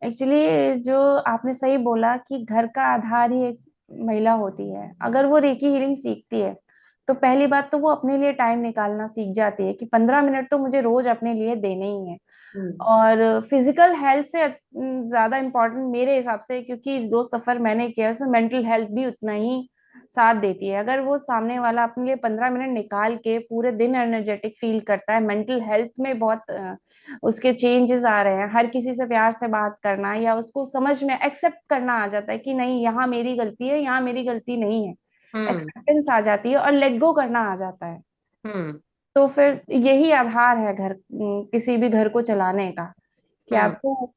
Actually जो आपने सही बोला कि घर का आधार ही एक महिला होती है। अगर वो रेकी हीलिंग सीखती है तो पहली बात तो वो अपने लिए टाइम निकालना सीख जाती है कि 15 मिनट तो मुझे रोज अपने लिए देने ही है। हम्म। और फिजिकल हेल्थ से ज्यादा इम्पोर्टेंट मेरे हिसाब से, क्योंकि जो सफर मैंने किया है उसमें मेंटल हेल्थ भी उतना ही साथ देती है। अगर वो सामने वाला अपने लिए 15 मिनट निकाल के पूरे दिन एनर्जेटिक फील करता है, मेंटल हेल्थ में बहुत उसके चेंजेस आ रहे हैं। हर किसी से प्यार से बात करना या उसको समझ में एक्सेप्ट करना आ जाता है कि नहीं, यहाँ मेरी गलती है, यहाँ मेरी गलती नहीं है। हम्म। एक्सेप्टेंस आ जाती है और लेट गो करना आ जाता है। हम्म। तो फिर यही आधार है घर, किसी भी घर को चलाने का, कि हम्म। आपको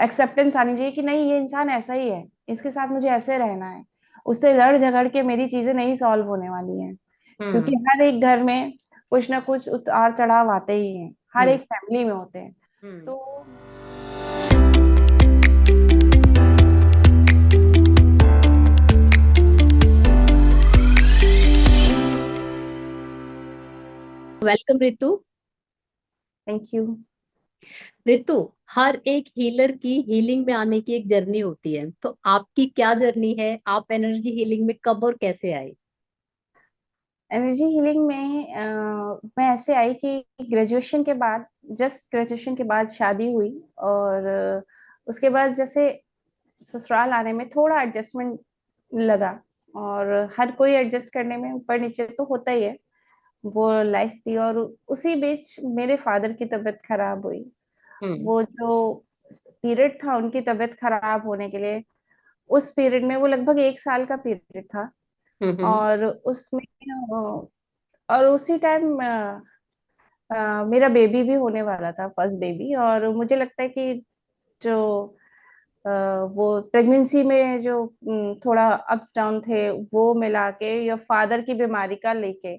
एक्सेप्टेंस आनी चाहिए कि नहीं, ये इंसान ऐसा ही है, इसके साथ मुझे ऐसे रहना है। उससे लड़ झगड़ के मेरी चीजें नहीं सॉल्व होने वाली हैं। क्योंकि हम्म। हर एक घर में कुछ ना कुछ उतार चढ़ाव आते ही हैं, हर जी। एक फैमिली में होते हैं। हम्म। तो welcome Ritu. Thank you. Ritu, हर एक हीलर की हीलिंग में आने की एक जर्नी होती है, तो आपकी क्या जर्नी है? आप एनर्जी हीलिंग में कब और कैसे आए? एनर्जी हीलिंग में मैं ऐसे आई कि ग्रेजुएशन के बाद, जस्ट ग्रेजुएशन के बाद शादी हुई। और उसके बाद जैसे ससुराल आने में थोड़ा एडजस्टमेंट लगा। और हर कोई एडजस्ट करने में ऊपर नीचे तो होता ही है, वो लाइफ थी। और उसी बीच मेरे फादर की तबीयत खराब हुई। हम्म। वो जो पीरियड था उनकी तबीयत खराब होने के लिए, उस पीरियड में, वो लगभग 1 साल का पीरियड था। हम्म। और उसमें और उसी टाइम मेरा बेबी भी होने वाला था, फर्स्ट बेबी। और मुझे लगता है कि जो अ, वो प्रेगनेंसी में जो थोड़ा अप्स डाउन थे, वो मिला के या फादर की बीमारी का लेके,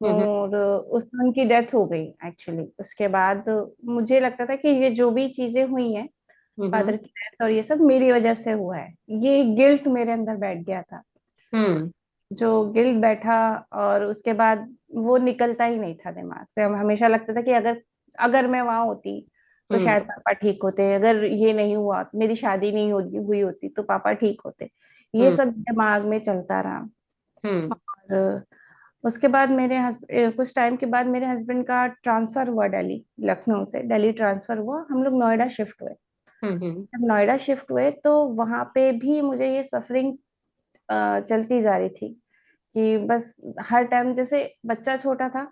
हम्म। और उसमें उनकी डेथ हो गई एक्चुअली। उसके बाद मुझे लगता था कि ये जो भी चीजें हुई हैं, हम्म। फादर की डेथ और ये सब मेरी वजह से हुआ है। ये गिल्ट मेरे अंदर बैठ गया था, हम्म। जो गिल्ट बैठा। और उसके बाद वो निकलता ही नहीं था दिमाग से। हम हमेशा लगता था कि अगर अगर मैं वहां होती तो हम्म। शायद पापा ठीक होते, अगर ये नहीं हुआ, मेरी शादी नहीं हुई होती तो पापा ठीक होते। ये हम्म। सब दिमाग में चलता रहा। हम्म। और उसके बाद कुछ टाइम के बाद मेरे हस्बैंड का ट्रांसफर हुआ दिल्ली, लखनऊ से दिल्ली ट्रांसफर हुआ। हम लोग नोएडा शिफ्ट हुए। हम्म। जब नोएडा शिफ्ट हुए तो वहां पे भी मुझे ये सफरिंग चलती जा रही थी कि बस हर टाइम, जैसे बच्चा छोटा था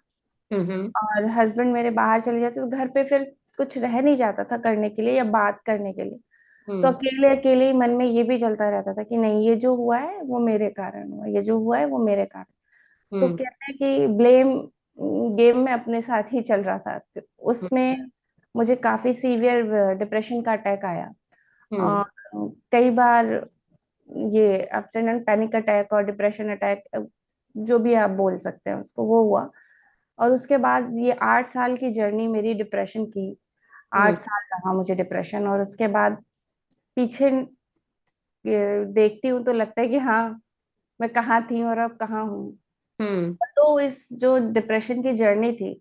हम्म। और हस्बैंड मेरे बाहर चले जाते तो घर पे फिर कुछ रह नहीं जाता था करने के लिए या बात करने के लिए। तो हम्म। अकेले अकेले ही मन में ये भी चलता रहता था कि नहीं, ये जो हुआ है वो मेरे कारण हुआ, ये जो हुआ है वो मेरे कारण। तो हम्म। कहते हैं कि ब्लेम गेम में अपने साथ ही चल रहा था। उसमें मुझे काफी सीवियर डिप्रेशन का अटैक आया। हम्म। और कई बार ये एब्स्टिनेंट पैनिक अटैक और डिप्रेशन अटैक, जो भी आप बोल सकते हैं उसको, वो हुआ। और उसके बाद ये 8 साल की जर्नी मेरी डिप्रेशन की, हम्म। 8 साल रहा मुझे डिप्रेशन। और उसके बाद पीछे ये देखती हूँ तो लगता है कि हाँ, मैं कहाँ थी और अब कहाँ हूँ। हम्म। तो इस जो डिप्रेशन की जर्नी थी,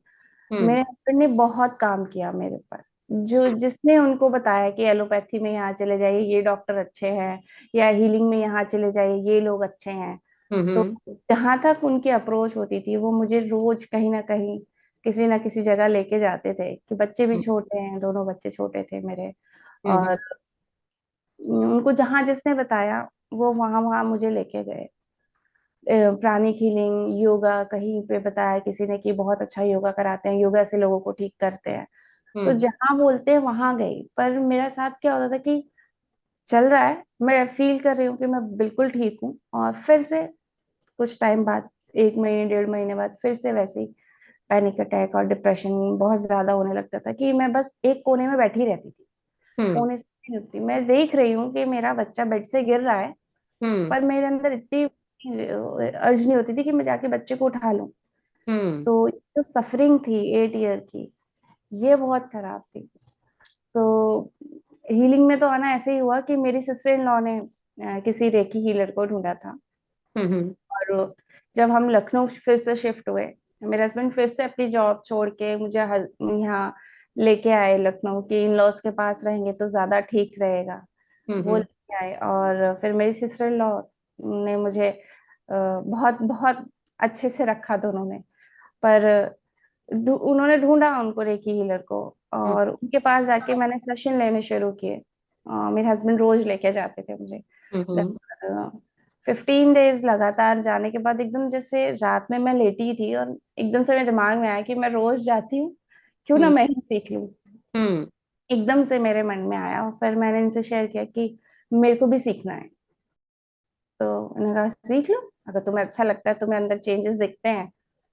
हम्म। मेरे हस्बैंड ने बहुत काम किया मेरे ऊपर। जो जिसने उनको बताया कि एलोपैथी में यहाँ चले जाइए, ये डॉक्टर अच्छे हैं, या हीलिंग में यहाँ चले जाइए, ये लोग अच्छे हैं। तो हम्म। जहां तक उनकी अप्रोच होती थी, वो मुझे रोज कहीं ना कहीं किसी ना किसी जगह लेके जाते थे, कि बच्चे भी छोटे हैं, दोनों बच्चे छोटे थे मेरे। हम्म। और उनको जहां जिसने बताया, वो वहां वहां मुझे लेके गए। प्राणिक हीलिंग, योगा कहीं पे बताया किसी ने कि बहुत अच्छा योगा कराते हैं, योगा से लोगों को ठीक करते हैं। तो हम्म। जहां बोलते हैं वहां गई। पर मेरा साथ क्या होता था कि चल रहा है, मैं फील कर रही हूँ कि मैं बिल्कुल ठीक हूँ, और फिर से कुछ टाइम बाद, 1 महीने 1.5 महीने बाद, फिर से वैसे ही पैनिक अटैक और डिप्रेशन बहुत ज्यादा होने लगता था कि मैं बस एक कोने में बैठी रहती थी, हम्म। कोने से नहीं उठती। मैं देख रही हूँ कि मेरा बच्चा बेड से गिर रहा है, हम्म। पर मेरे अंदर इतनी अर्ज नहीं होती थी कि मैं जाके बच्चे को उठा लूं। हम्म। तो जो सफरिंग थी 8 ईयर की, ये बहुत खराब थी। तो हीलिंग में तो आना ऐसे ही हुआ कि मेरी सिस्टर इन लॉ ने किसी रेकी हीलर को ढूंढा था। हम्म। और जब हम लखनऊ फिर से शिफ्ट हुए, मेरे हस्बैंड फिर से अपनी जॉब छोड़ के मुझे यहाँ लेके आए लखनऊ की, इन लॉज के पास रहेंगे तो ज्यादा ठीक रहेगा। वो हम्म। लेके आए, और फिर मेरी सिस्टर इन लॉ ने मुझे बहुत बहुत अच्छे से रखा दोनों ने। पर उन्होंने ढूंढा उनको रेकी हीलर को, हम्म। और उनके पास जाके मैंने सेशन लेने शुरू किए। मेरे हस्बैंड रोज लेके जाते थे मुझे। हम्म। 15 डेज लगातार जाने के बाद एकदम जैसे रात में मैं लेटी थी, और एकदम से मेरे दिमाग में आया कि मैं रोज जाती हूँ, क्यों ना हम्म। मैं ही सीख लूँ। हम्म। एकदम से मेरे मन में आया, और फिर मैंने इनसे शेयर किया कि मेरे को भी सीखना है। तो उन्होंने कहा सीख लो, अगर तुम्हें अच्छा लगता है, तुम्हें अंदर चेंजेस दिखते हैं,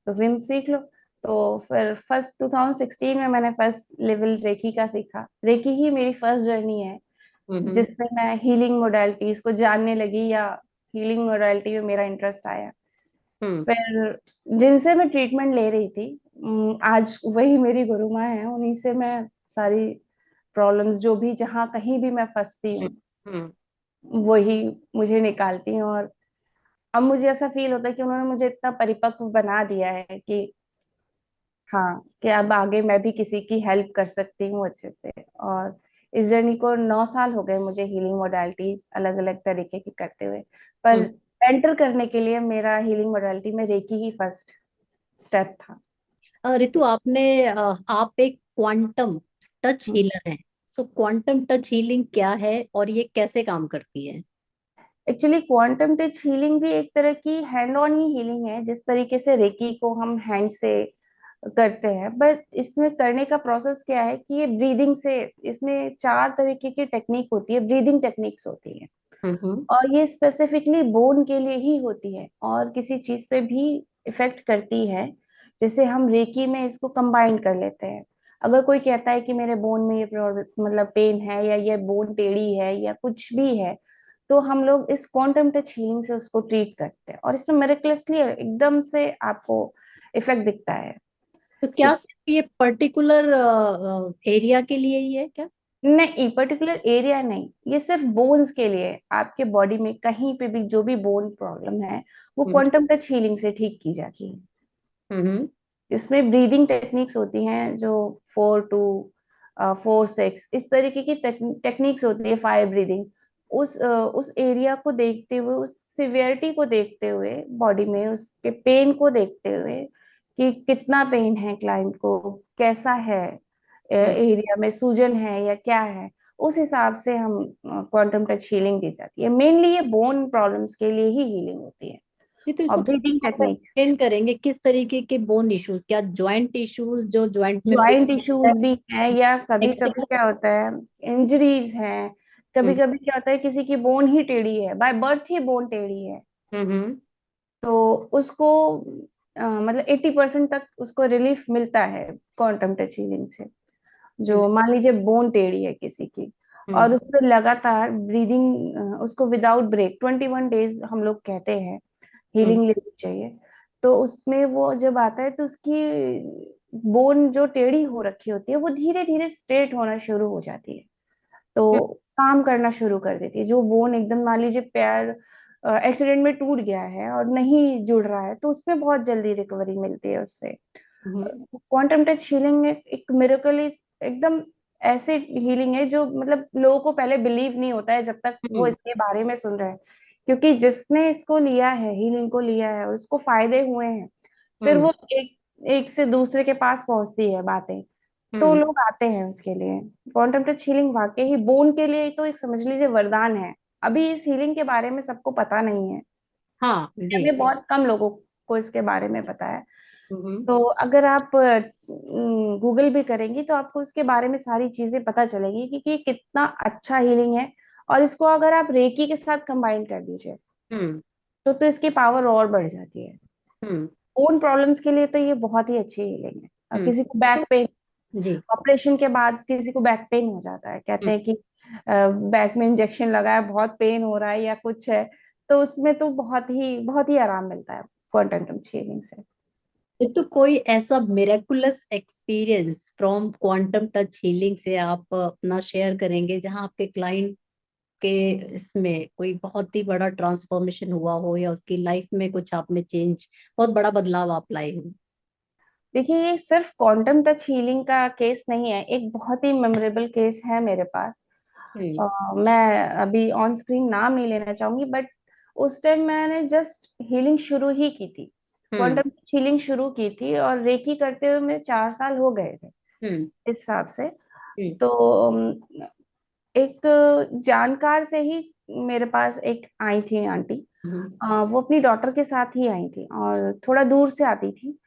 तो जिम सीख लो। तो फिर फर्स्ट 2016 में मैंने फर्स्ट लेवल रेकी का सीखा। रेकी ही मेरी फर्स्ट जर्नी है हम्म। जिसमें मैं हीलिंग मोडालिटीज को जानने लगी, या हीलिंग मोडालिटी में मेरा इंटरेस्ट आया। हम्म। फिर जिनसे मैं ट्रीटमेंट ले रही थी, आज वही मेरी गुरु माँ है, उन्हीं से मैं सारी प्रॉब्लम्स जो भी, जहाँ कहीं भी मैं फंसती हूँ, हम्म। वही मुझे निकालती हैं। और अब मुझे ऐसा फील होता है कि उन्होंने मुझे इतना परिपक्व बना दिया है कि हाँ, कि अब आगे मैं भी किसी की हेल्प कर सकती हूँ अच्छे से। और इस जर्नी को 9 साल हो गए मुझे, हीलिंग मोडालिटीज अलग अलग तरीके की करते हुए। पर हम्म। एंटर करने के लिए मेरा हीलिंग मोडालिटी में रेकी ही फर्स्ट स्टेप था। रितु, आप एक क्वांटम टच हीलर हैं। सो क्वांटम टच हीलिंग क्या है और ये कैसे काम करती है? एक्चुअली क्वांटम टच हीलिंग भी एक तरह की हैंड ऑन ही हीलिंग है, जिस तरीके से रेकी को हम हैंड से करते हैं। बट इसमें करने का प्रोसेस क्या है कि ये ब्रीदिंग से, इसमें 4 तरीके की टेक्निक होती है, ब्रीदिंग टेक्निक्स होती है। हम्म। और ये स्पेसिफिकली बोन के लिए ही होती है, और किसी चीज पे भी इफेक्ट करती है। जैसे हम रेकी में इसको कंबाइन कर लेते हैं। अगर कोई कहता है कि मेरे बोन में ये मतलब पेन है, या ये बोन टेढ़ी है, या कुछ भी है, तो हम लोग इस क्वांटम टच हीलिंग से उसको ट्रीट करते हैं, और इसमें मिरेकलसली एकदम से आपको इफेक्ट दिखता है। तो क्या इस सिर्फ ये पर्टिकुलर एरिया के लिए ही है क्या? नहीं, पर्टिकुलर एरिया नहीं, ये सिर्फ बोन्स के लिए है। आपके बॉडी में कहीं पे भी जो भी बोन प्रॉब्लम है, वो हम्म। क्वांटम टच हीलिंग से ठीक की जाती है। हम्म। इसमें ब्रीदिंग टेक्निक्स होती हैं, जो 4-2 4-6 इस तरीके की टेक्निक्स होती है, फायर ब्रीदिंग। उस एरिया को देखते हुए, उस सिवियरिटी को देखते हुए, बॉडी में उसके पेन को देखते हुए, कि कितना पेन है क्लाइंट को, कैसा है हम्म। एरिया में, सूजन है या क्या है, उस हिसाब से हम क्वांटम टच हीलिंग दी जाती है। मेनली ये बोन प्रॉब्लम्स के लिए ही हीलिंग होती है। ये तो और इसको थोड़ा ब्रीदिंग सा आप टेक्निक, एक्सप्लेन करेंगे, किस तरीके के बोन इश्यूज, क्या जॉइंट इश्यूज जो जॉइंट में ज्वाइंट पेन होता इश्यूज भी हैं, या कभी कभी है? क्या होता है, इंजरीज हैं। कभी हम्म। कभी क्या होता है, किसी की बोन ही टेढ़ी है, बाय बर्थ ही बोन टेढ़ी है, हम्म। तो उसको मतलब 80% तक उसको रिलीफ मिलता है क्वांटम टच हीलिंग से। हम्म। जो मान लीजिए बोन टेढ़ी है किसी की, और हम्म। उस पर लगातार ब्रीदिंग, उसको विदाउट ब्रेक 21 डेज हम लोग कहते हैं हम्म। हीलिंग लेनी चाहिए। तो उसमें वो जब आता है, तो उसकी बोन जो टेढ़ी हो रखी होती है, वो धीरे धीरे स्ट्रेट होना शुरू हो जाती है। हम्म। तो काम करना शुरू कर देती है। जो बोन एकदम, मान लीजिए पैर एक्सीडेंट में टूट गया है और नहीं जुड़ रहा है, तो उसमें बहुत जल्दी रिकवरी मिलती है उससे। हम्म। क्वांटम टच हीलिंग एक मिरेकल, एकदम ऐसे हीलिंग है जो मतलब लोगों को पहले बिलीव नहीं होता है जब तक वो हम्म। इसके बारे में सुन रहे हैं। क्योंकि जिसने इसको लिया है, हीलिंग को लिया है, उसको फायदे हुए हैं, फिर हम्म। वो एक एक से दूसरे के पास पहुंचती है बातें, तो हम्म। लोग आते हैं उसके लिए। क्वांटम टच हीलिंग वाकई ही बोन के लिए तो एक समझ लीजिए वरदान है। अभी इस हीलिंग के बारे में सबको पता नहीं है, हाँ जी। हमें बहुत कम लोगों को इसके बारे में पता है। हम्म। तो अगर आप गूगल भी करेंगी, तो आपको इसके बारे में सारी चीजें पता चलेगी कि ये कितना अच्छा हीलिंग है। और इसको अगर आप रेकी के साथ कंबाइन कर दीजिए, हम्म। तो इसकी पावर और बढ़ जाती है। हम्म। बोन प्रॉब्लम्स के लिए तो ये बहुत ही अच्छी हीलिंग है। और किसी को तो बैक पेन, जी। ऑपरेशन के बाद किसी को बैक पेन हो जाता है, कहते हम्म। हैं कि बैक में इंजेक्शन लगा है, बहुत पेन हो रहा है या कुछ है, तो उसमें तो बहुत ही आराम मिलता है क्वांटम टच हीलिंग से। तो कोई ऐसा miraculous experience from quantum touch healing से आप अपना शेयर करेंगे, जहां आपके क्लाइंट के इसमें कोई बहुत ही बड़ा ट्रांसफॉर्मेशन हुआ हो, या उसकी लाइफ में कुछ आपने चेंज, बहुत बड़ा बदलाव आप लाए हो? देखिए, ये सिर्फ क्वांटम टच हीलिंग का केस नहीं है, एक बहुत ही मेमोरेबल केस है मेरे पास। हम्म। मैं अभी ऑन स्क्रीन नाम नहीं लेना चाहूंगी, बट उस टाइम मैंने जस्ट हीलिंग शुरू ही की थी, हम्म। क्वांटम हीलिंग शुरू की थी, और रेकी करते हुए मेरे 4 साल हो गए थे हम्म। इस हिसाब से। हम्म। तो एक जानकार से ही मेरे पास एक आई थी आंटी। हम्म। वो अपनी डॉटर के साथ ही आई थी और थोड़ा दूर से आती थी,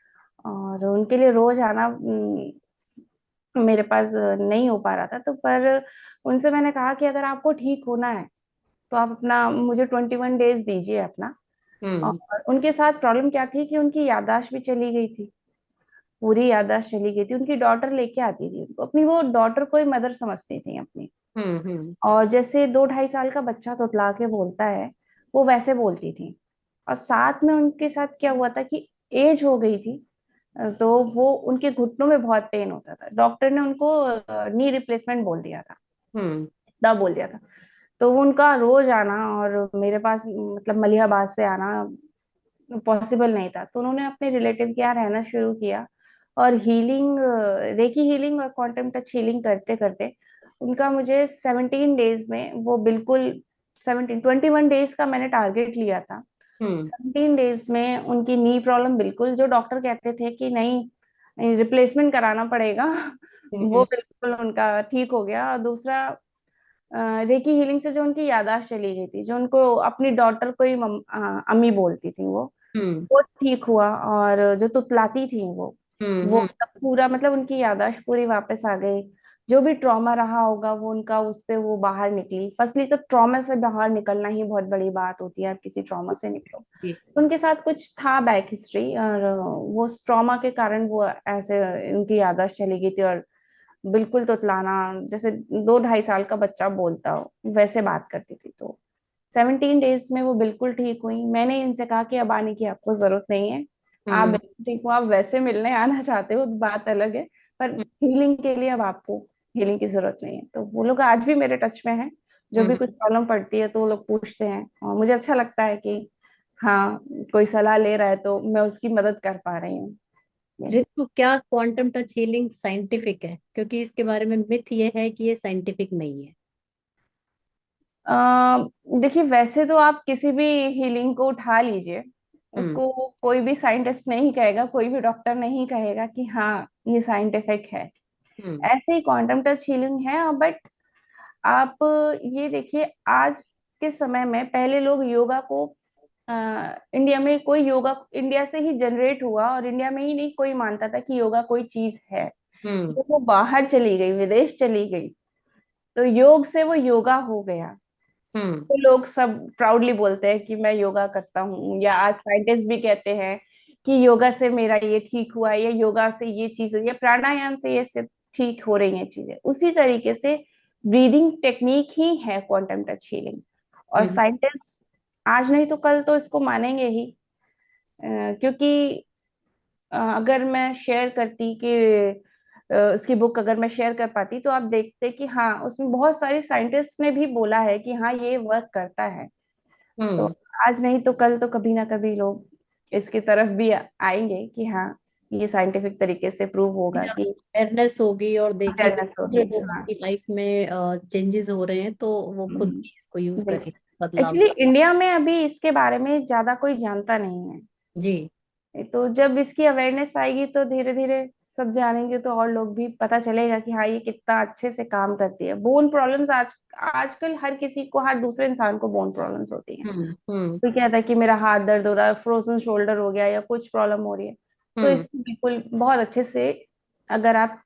और उनके लिए रोज आना मेरे पास नहीं हो पा रहा था। तो पर उनसे मैंने कहा कि अगर आपको ठीक होना है तो आप अपना मुझे 21 डेज दीजिए अपना। हम्म। और उनके साथ प्रॉब्लम क्या थी कि उनकी याददाश्त भी चली गई थी, पूरी याददाश्त चली गई थी। उनकी डॉटर लेके आती थी उनको, अपनी वो डॉटर को ही मदर समझती थी अपनी। हम्म। हम्म। और जैसे 2-2.5 साल का बच्चा तोतला के बोलता है, वो वैसे बोलती थी। और साथ में उनके साथ क्या हुआ था कि एज हो गई थी, तो वो उनके घुटनों में बहुत पेन होता था। डॉक्टर ने उनको नी रिप्लेसमेंट बोल दिया था, हम्म। इतना बोल दिया था। तो वो उनका रोज आना और मेरे पास मतलब मलिहाबाद से आना पॉसिबल नहीं था। तो उन्होंने अपने रिलेटिव के यहाँ रहना शुरू किया, और हीलिंग, रेकी हीलिंग और क्वांटम टच हीलिंग करते करते उनका मुझे 17 डेज में वो बिल्कुल, 21 डेज का मैंने टारगेट लिया था। हम्म। 17 डेज में उनकी नी प्रॉब्लम बिल्कुल, जो डॉक्टर कहते थे कि नहीं रिप्लेसमेंट कराना पड़ेगा, वो हम्म। बिल्कुल उनका ठीक हो गया। और दूसरा, रेकी हीलिंग से जो उनकी याददाश्त चली गई थी, जो उनको अपनी डॉटर को ही अम्मी बोलती थी, हम्म। वो ठीक हुआ। और जो तुतलाती थी वो हम्म। सब पूरा, मतलब उनकी याददाश्त पूरी वापस आ गई। जो भी ट्रॉमा रहा होगा वो उनका, उससे वो बाहर निकली। फर्स्टली तो ट्रॉमा से बाहर निकलना ही बहुत बड़ी बात होती है, आप किसी ट्रॉमा से निकलो। जी। उनके साथ कुछ था बैक हिस्ट्री, और वो ट्रॉमा के कारण वो ऐसे उनकी याददाश्त चली गई थी, और बिल्कुल तुतलाना, जैसे 2-2.5 साल का बच्चा बोलता हो वैसे बात करती थी। तो 17 डेज में वो बिल्कुल ठीक हुई। मैंने इनसे कहा कि अब आने की आपको जरूरत नहीं है, आप हम्म। बिल्कुल ठीक हो। आप वैसे मिलने आना चाहते हो तो बात अलग है, पर हीलिंग के लिए अब आपको हीलिंग की जरूरत नहीं है। तो वो लोग आज भी मेरे टच में हैं, जो भी हम्म। कुछ प्रॉब्लम पड़ती है तो वो लोग पूछते हैं, और मुझे अच्छा लगता है कि हाँ, कोई सलाह ले रहा है तो मैं उसकी मदद कर पा रही हूँ। ऋतु, क्या क्वांटम टच हीलिंग साइंटिफिक है? क्योंकि इसके बारे में मिथ ये है कि ये साइंटिफिक नहीं है। अ, देखिए, वैसे तो आप किसी भी हीलिंग को उठा लीजिए, हम्म। उसको कोई भी साइंटिस्ट नहीं कहेगा, कोई भी डॉक्टर नहीं कहेगा कि हाँ ये साइंटिफिक है। हम्म। ऐसे ही क्वांटम टच हीलिंग है। बट आप ये देखिए, आज के समय में, पहले लोग योगा को, इंडिया में कोई योगा इंडिया से ही जनरेट हुआ, और इंडिया में ही नहीं कोई मानता था कि योगा कोई चीज है। हम्म। जब वो बाहर चली गई, विदेश चली गई, तो योग से वो योगा हो गया। हम्म। तो लोग सब प्राउडली बोलते हैं कि मैं योगा करता हूँ, या आज साइंटिस्ट भी कहते हैं कि योगा से मेरा ये ठीक हुआ, या योगा से ये चीज हुई, या प्राणायाम से ये सब ठीक हो रही हैं चीजें। उसी तरीके से ब्रीदिंग टेक्निक ही है क्वांटम टच हीलिंग। और हम्म। साइंटिस्ट आज नहीं तो कल तो इसको मानेंगे ही। क्योंकि अगर मैं शेयर करती कि उसकी बुक अगर मैं शेयर कर पाती, तो आप देखते कि हाँ, उसमें बहुत सारे साइंटिस्ट ने भी बोला है कि हाँ ये वर्क करता है। तो हम्म। आज नहीं तो कल तो कभी ना कभी लोग इसकी तरफ भी आएंगे कि हाँ, ये साइंटिफिक तरीके से प्रूव होगा कि अवेयरनेस होगी और देखेंगे अवेयरनेस दूसरे होगी। लोगों हाँ। की लाइफ में चेंजेस हो रहे हैं, तो वो खुद भी इसको यूज बिल्कुल। करेंगे, बदलाव एक्चुअली ला। इंडिया में अभी इसके बारे में ज्यादा कोई जानता नहीं है। जी। तो जब इसकी अवेयरनेस आएगी तो धीरे धीरे सब जानेंगे, तो और लोग भी पता चलेगा कि हाँ, ये कितना अच्छे से काम करती है। बोन प्रॉब्लम्स आजकल हर किसी को, हर दूसरे इंसान को बोन प्रॉब्लम्स होती हैं। हम्म। हम्म। कोई कहता है कि मेरा हाथ दर्द हो रहा है, फ्रोजन शोल्डर हो गया, या कुछ प्रॉब्लम हो रही है। तो हम्म। इसकी बिल्कुल बहुत अच्छे से, अगर आप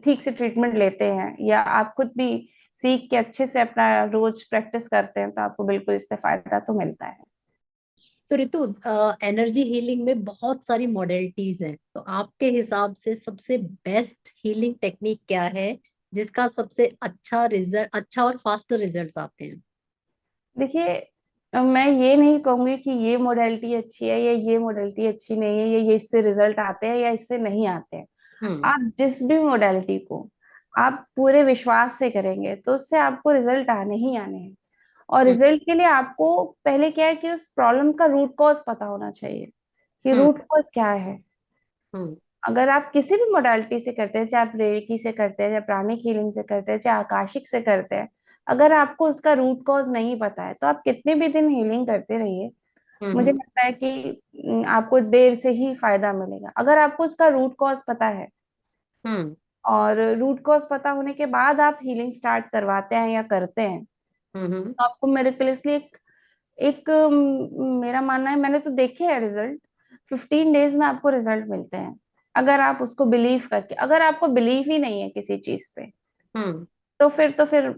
ठीक से ट्रीटमेंट लेते हैं, या आप खुद भी सीख के अच्छे से अपना रोज प्रैक्टिस करते हैं, तो आपको बिल्कुल इससे फायदा तो मिलता है। तो ऋतु, एनर्जी हीलिंग में बहुत सारी मॉडलिटीज हैं, तो आपके हिसाब से सबसे बेस्ट हीलिंग टेक्निक क्या है जिसका सबसे अच्छा रिजल्ट, अच्छा और फास्टर रिजल्ट्स आते हैं? देखिए, मैं ये नहीं कहूंगी कि ये मोडेलिटी अच्छी है या ये मोडेलिटी अच्छी नहीं है, या ये इससे रिजल्ट आते हैं या इससे नहीं आते हैं। हम्म। आप जिस भी मोडेलिटी को आप पूरे विश्वास से करेंगे, तो उससे आपको रिजल्ट आने ही आने हैं। और हम्म। रिजल्ट के लिए आपको पहले क्या है कि उस प्रॉब्लम का रूट कॉज पता होना चाहिए, कि हम्म। रूट कॉज क्या है। हम्म। अगर आप किसी भी मोडालिटी से करते हैं, चाहे आप रेकी से करते हैं, चाहे प्राणिक हीलिंग से करते हैं, चाहे आकाशिक से करते हैं, अगर आपको उसका रूट कॉज नहीं पता है तो आप कितने भी दिन हीलिंग करते रहिए, मुझे हम्म। लगता है कि आपको देर से ही फायदा मिलेगा। अगर आपको उसका रूट कॉज पता है, हम्म। और रूट कॉज पता होने के बाद आप हीलिंग स्टार्ट करवाते हैं या करते हैं, हम्म। तो आपको मिरेकलसली एक एक मेरा मानना है, मैंने तो देखे हैं रिजल्ट, 15 डेज में आपको रिजल्ट मिलते हैं। अगर आप उसको बिलीव करके, अगर आपको बिलीव ही नहीं है किसी चीज पे, हम्म। तो फिर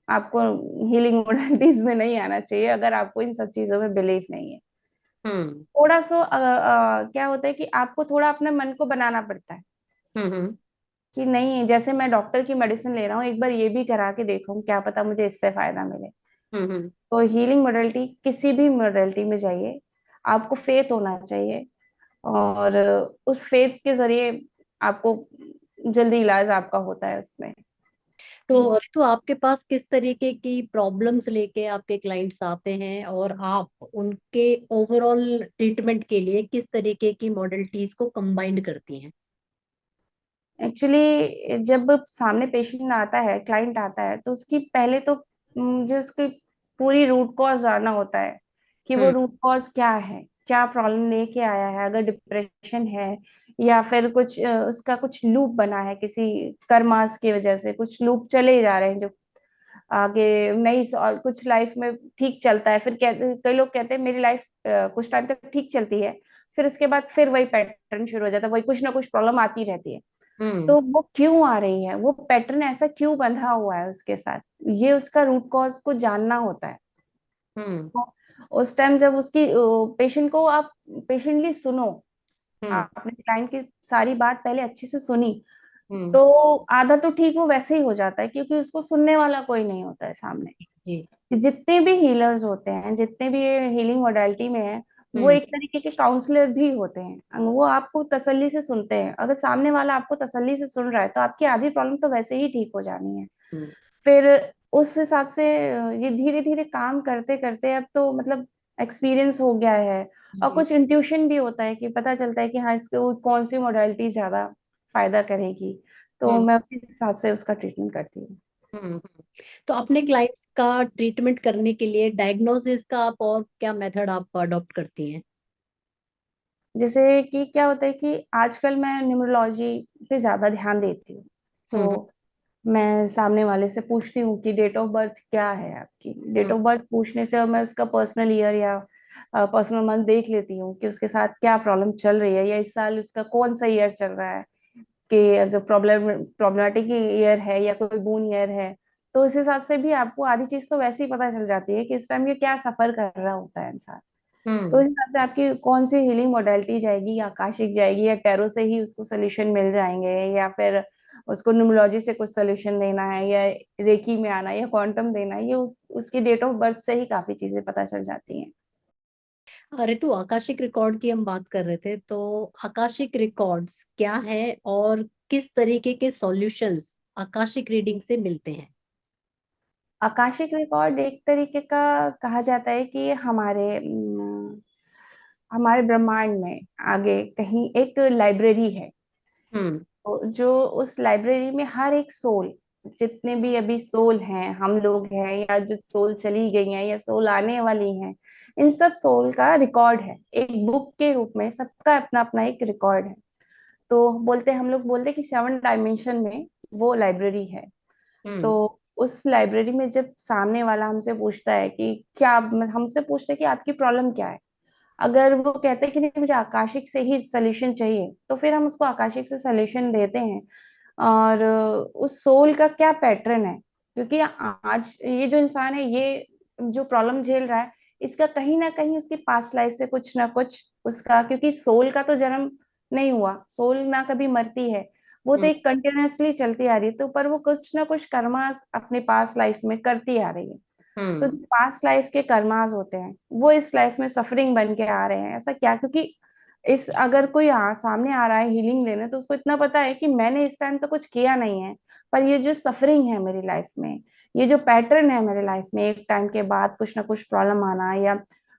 आपको हीलिंग मोडालिटीज में नहीं आना चाहिए, अगर आपको इन सब चीजों में बिलीव नहीं है। हम्म। थोड़ा सा क्या होता है कि आपको थोड़ा अपने मन को बनाना पड़ता है हम्म। कि नहीं, जैसे मैं डॉक्टर की मेडिसिन ले रहा हूँ, एक बार ये भी करा के देखूं, क्या पता मुझे इससे फायदा मिले। हम्म। तो हीलिंग मोडालिटी, किसी भी मोडालिटी में जाइए, आपको फेथ होना चाहिए, और उस फेथ के जरिए आपको जल्दी इलाज आपका होता है उसमें। तो आपके पास किस तरीके की प्रॉब्लम्स लेके आपके क्लाइंट्स आते हैं, और आप उनके ओवरऑल ट्रीटमेंट के लिए किस तरीके की मॉडलिटीज को कंबाइंड करती हैं? एक्चुअली जब सामने पेशेंट आता है, क्लाइंट आता है, तो उसकी पहले तो मुझे उसकी पूरी रूट कॉज जानना होता है कि वो हम्म। रूट कॉज क्या है, क्या प्रॉब्लम लेके आया है। अगर डिप्रेशन है, या फिर कुछ उसका कुछ लूप बना है, किसी कर्मास की वजह से कुछ लूप चले जा रहे हैं जो आगे नहीं, और कुछ लाइफ में ठीक चलता है, फिर कई लोग कहते हैं मेरी लाइफ कुछ टाइम तक ठीक चलती है, फिर उसके बाद फिर वही पैटर्न शुरू हो जाता है, वही कुछ ना कुछ प्रॉब्लम आती रहती है। हम्म। तो वो क्यों आ रही है, वो पैटर्न ऐसा क्यों बंधा हुआ है उसके साथ, ये उसका रूट कॉज को जानना होता है। हम्म। तो उस टाइम जब उसकी पेशेंट को आप पेशेंटली सुनो, हम्म। आपने क्लाइंट की सारी बात पहले अच्छे से सुनी, हम्म। तो आधा तो ठीक वो वैसे ही हो जाता है, क्योंकि उसको सुनने वाला कोई नहीं होता है सामने। जी। जितने भी हीलर्स होते हैं, जितने भी हीलिंग मोडालिटी में है, वो हम्म। एक तरीके के काउंसलर भी होते हैं। वो आपको तसल्ली से सुनते हैं, अगर सामने वाला आपको तसल्ली से सुन रहा है तो आपकी आधी प्रॉब्लम तो वैसे ही ठीक हो जानी है। हम्म। फिर उस हिसाब से ये धीरे धीरे काम करते करते अब तो मतलब एक्सपीरियंस हो गया है, और हम्म। कुछ इंट्यूशन भी होता है कि पता चलता है कि हाँ, इसको कौन सी मोडालिटी ज्यादा फायदा करेगी, तो हम्म। मैं उसी हिसाब से उसका ट्रीटमेंट करती हूँ। हम्म। तो अपने क्लाइंट्स का ट्रीटमेंट करने के लिए डायग्नोसिस का आप और क्या मेथड आप अडॉप्ट करती हैं? जैसे कि क्या होता है कि आजकल मैं न्यूमरोलॉजी पे ज्यादा ध्यान देती हूँ। हम्म। तो मैं सामने वाले से पूछती हूँ कि डेट ऑफ बर्थ क्या है आपकी। Date hmm. ऑफ बर्थ पूछने से मैं उसका पर्सनल ईयर या पर्सनल मंथ देख लेती हूँ कि उसके साथ क्या प्रॉब्लम चल रही है, या इस साल उसका कौन सा ईयर चल रहा है, कि अगर प्रॉब्लमेटिक ईयर है या कोई बून ईयर है, तो उस हिसाब से भी आपको आधी चीज तो वैसे ही पता चल जाती है कि इस टाइम ये क्या सफर कर रहा होता है इंसान। तो हम्म। इस हिसाब से आपकी कौन सी हीलिंग मोडेलिटी जाएगी, या आकाशिक जाएगी, या टैरो से ही उसको सोल्यूशन मिल जाएंगे, या फिर उसको न्यूमरोलॉजी से कुछ सोल्यूशन देना है, या रेकी में आना है, या क्वांटम देना है, ये उसकी डेट ऑफ बर्थ से ही काफी चीजें पता चल जाती हैं। अरे, तो आकाशिक रिकॉर्ड की हम बात कर रहे थे, तो आकाशिक रिकॉर्ड्स क्या है और किस तरीके के सॉल्यूशंस आकाशिक रीडिंग से मिलते हैं? आकाशिक रिकॉर्ड एक तरीके का कहा जाता है कि हमारे ब्रह्मांड में आगे कहीं एक लाइब्रेरी है, हम्म। तो जो उस लाइब्रेरी में हर एक सोल, जितने भी अभी सोल हैं, हम लोग हैं, या जो सोल चली गई हैं या सोल आने वाली हैं, इन सब सोल का रिकॉर्ड है एक बुक के रूप में, सबका अपना अपना एक रिकॉर्ड है। तो हम लोग बोलते हैं कि 7 डायमेंशन में वो लाइब्रेरी है। तो हम्म। उस लाइब्रेरी में जब सामने वाला हमसे पूछता है कि हमसे पूछते हैं कि आपकी प्रॉब्लम क्या है, अगर वो कहते हैं कि नहीं मुझे आकाशिक से ही सोल्यूशन चाहिए, तो फिर हम उसको आकाशिक से सोल्यूशन देते हैं। और उस सोल का क्या पैटर्न है, क्योंकि आज ये जो इंसान है, ये जो प्रॉब्लम झेल रहा है, इसका कहीं ना कहीं उसकी पास्ट लाइफ से कुछ ना कुछ उसका, क्योंकि सोल का तो जन्म नहीं हुआ, सोल ना कभी मरती है, वो तो हम्म। एक कंटिन्यूअसली चलती आ रही है, तो पर वो कुछ ना कुछ कर्मास अपने पास्ट लाइफ में करती आ रही है। तो हम्म। जो पास्ट लाइफ के कर्मास होते हैं, वो इस लाइफ में सफरिंग बन के आ रहे हैं। ऐसा क्या, क्योंकि इस अगर कोई सामने आ रहा है हीलिंग लेने, तो उसको इतना पता है कि मैंने इस टाइम तो कुछ किया नहीं है, पर ये जो सफरिंग है मेरी लाइफ में, ये जो पैटर्न है मेरे लाइफ में, एक टाइम के बाद कुछ ना कुछ प्रॉब्लम आना, या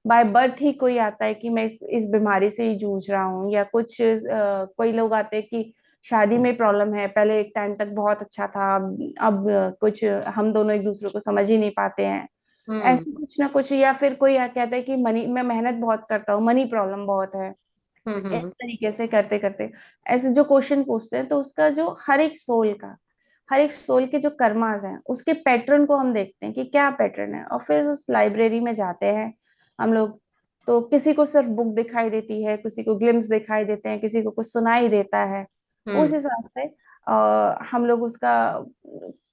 बाय बर्थ ही कोई आता है कि मैं इस बीमारी से ही जूझ रहा हूँ, या कुछ कोई लोग आते हैं कि शादी में प्रॉब्लम है, पहले एक टाइम तक बहुत अच्छा था, अब कुछ हम दोनों एक दूसरे को समझ ही नहीं पाते हैं, हम्म ऐसे कुछ ना कुछ। या फिर कोई कहता है कि मनी, मैं मेहनत बहुत करता हूँ, मनी प्रॉब्लम बहुत है। इस हम्म तरीके से करते करते ऐसे जो क्वेश्चन पूछते हैं, तो उसका जो हर एक सोल के जो कर्मास हैं, उसके पैटर्न को हम देखते हैं कि क्या पैटर्न है, और फिर उस लाइब्रेरी में जाते हैं हम लोग। तो किसी को सिर्फ बुक दिखाई देती है, किसी को ग्लिम्स दिखाई देते हैं, किसी को कुछ सुनाई देता है। उस हम्म हिसाब से हम लोग उसका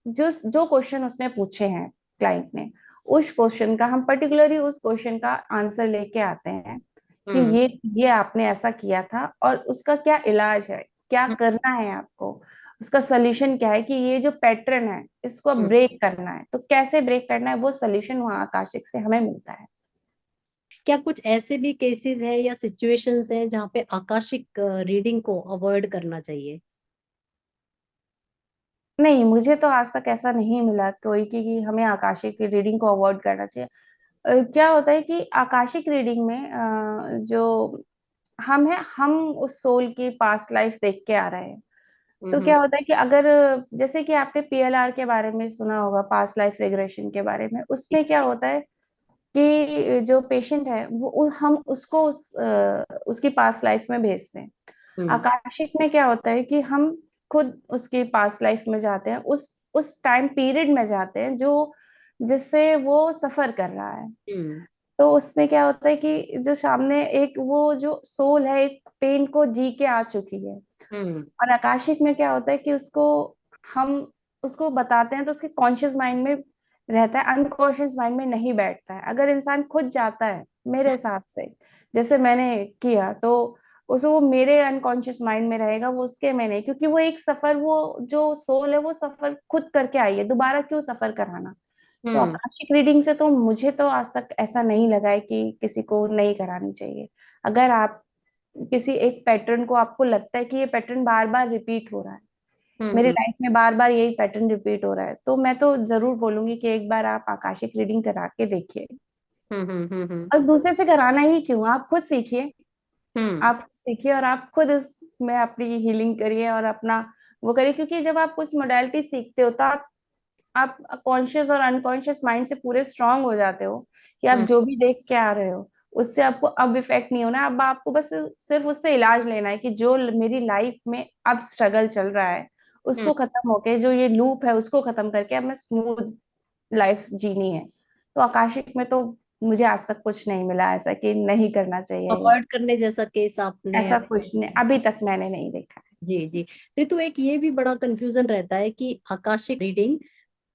जो जो क्वेश्चन उसने पूछे हैं, क्लाइंट ने, उस क्वेश्चन का हम पर्टिकुलरली उस क्वेश्चन का आंसर लेके आते हैं कि हम्म ये आपने ऐसा किया था, और उसका क्या इलाज है, क्या हम्म करना है आपको, उसका सोल्यूशन क्या है, कि ये जो पैटर्न है इसको अब हम्म। ब्रेक करना है, तो कैसे ब्रेक करना है, वो सोल्यूशन वहाँ आकाशिक से हमें मिलता है। क्या कुछ ऐसे भी केसेस है या सिचुएशंस हैं जहाँ पे आकाशिक रीडिंग को अवॉइड करना चाहिए? नहीं, मुझे तो आज तक ऐसा नहीं मिला कोई कि हमें आकाशिक रीडिंग को अवॉइड करना चाहिए। क्या होता है कि आकाशिक रीडिंग में जो हम है, हम उस सोल की पास्ट लाइफ देख के आ रहे हैं। तो हम्म क्या होता है कि अगर, जैसे कि आपने पीएलआर के बारे में सुना होगा, पास्ट लाइफ रिग्रेशन के बारे में, उसमें क्या होता है कि जो पेशेंट है वो हम उसको उसकी पास्ट लाइफ में भेजते हैं। हम्म आकाशिक में क्या होता है कि हम खुद उसकी पास्ट लाइफ में जाते हैं, उस टाइम पीरियड में जाते हैं जो जिससे वो सफर कर रहा है। हम्म तो उसमें क्या होता है कि जो सामने एक वो जो सोल है, एक पेन को जी के आ चुकी है। हम्म और आकाशिक में क्या होता है कि हम उसको बताते हैं तो उसके कॉन्शियस माइंड में रहता है, अनकॉन्शियस माइंड में नहीं बैठता है। अगर इंसान खुद जाता है, मेरे हिसाब से, जैसे मैंने किया, तो उसे वो मेरे अनकॉन्शियस माइंड में रहेगा, वो उसके में नहीं, क्योंकि वो एक सफर, वो जो सोल है वो सफर खुद करके आई है, दोबारा क्यों सफर कराना। तो हम्म आकाशिक रीडिंग से तो मुझे तो आज तक ऐसा नहीं लगा है कि किसी को नहीं करानी चाहिए। अगर आप किसी एक पैटर्न को, आपको लगता है कि ये पैटर्न बार बार रिपीट हो रहा है, मेरी हम्म लाइफ में बार बार यही पैटर्न रिपीट हो रहा है, तो मैं तो जरूर बोलूंगी कि एक बार आप आकाशिक रीडिंग करा के देखिए। हम्म और दूसरे से कराना ही क्यों, आप खुद सीखिए। हम्म आप सीखिए और आप खुद इसमें अपनी हीलिंग करिए और अपना वो करिए, क्योंकि जब आप कुछ मोडालिटी सीखते हो तो आप कॉन्शियस और अनकॉन्शियस माइंड से पूरे स्ट्रांग हो जाते हो कि आप हम्म जो भी देख के आ रहे हो उससे आपको अब इफेक्ट नहीं होना है। अब आपको बस सिर्फ उससे इलाज लेना है कि जो मेरी लाइफ में अब स्ट्रगल चल रहा है हम्म। उसको खत्म होके, जो ये लूप है उसको खत्म करके अब मैं स्मूथ लाइफ जीनी है। तो आकाशिक में तो मुझे आज तक कुछ नहीं मिला ऐसा कि नहीं करना चाहिए ये। अवॉइड करने जैसा केस आपने ऐसा कुछ नहीं, अभी तक मैंने नहीं देखा है। जी जी। ऋतु, एक ये भी बड़ा कंफ्यूजन रहता है कि आकाशिक रीडिंग